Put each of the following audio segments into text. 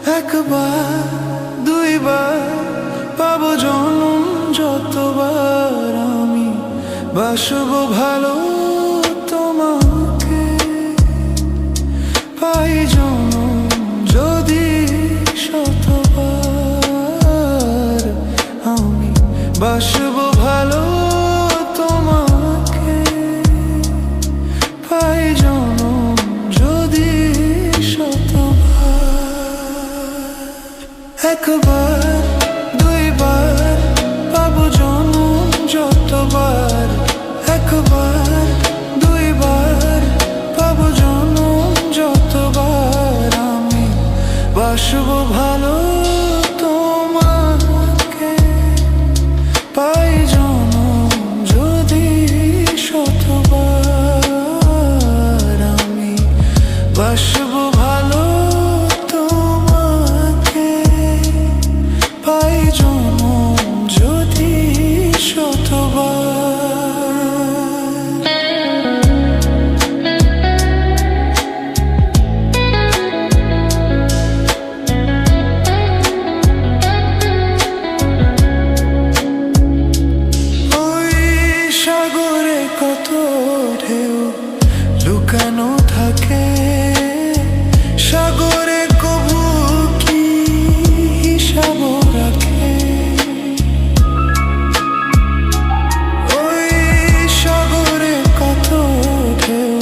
একবার দুইবার পাবো জনম যতবার আমি বাসবো ভালো তোমাকে। পাই জনম যদি শতবার আমি বাসবো ভালো তোমাকে। পাই জনম যদি একবার দুইবার পাবো জনম যতবার। একবার দুইবার পাবো জনম যতবার আমি বাসবো ভালো তোমাকে। পাই জনম যদি শতবার আমি বাসবো ভালো তোমাকে। পাই জনম যদি শতবার। ওই সাগরে কত ঢেউ লুকানো থাকে, সাগরে কবু কি হিসাব রাখে। ওই সাগরে কত ঢেউ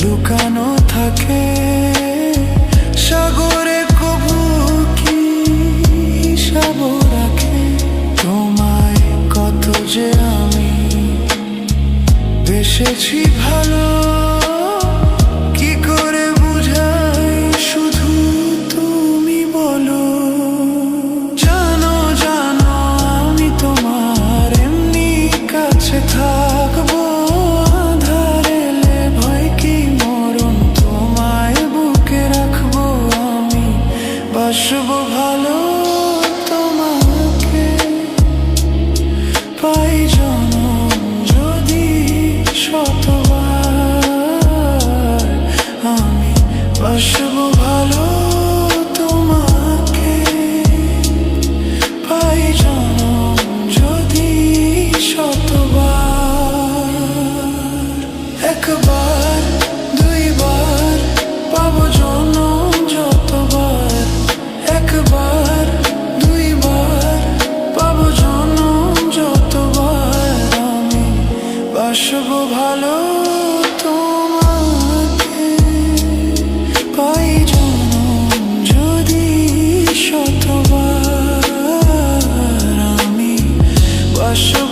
লুকানো থাকে, সাগরে কবু কি হিসাব রাখে। তোমায় কত যে আমি বেসেছি ভালো, কি করে বুঝাই শুধু তুমি বলো। জানো জানো আমি তোমার এমনি কাছে থাকবো, আঁধার এলে ভয় কি মরণ তোমায় বুকে রাখবো আমি বাসবো ভালো তোমাকে। পাই জনম যদি শতবার আমি বাসবো ভালো তোমাকে। পাই জনম যদি শতবার। একবার দুইবার পাবো জনম যতবার। একবার দুইবার পাবো জনম যতবার আমি বাসবো ভালো তোমাকে। পাই জনম যদি শতবার আমি বাসবো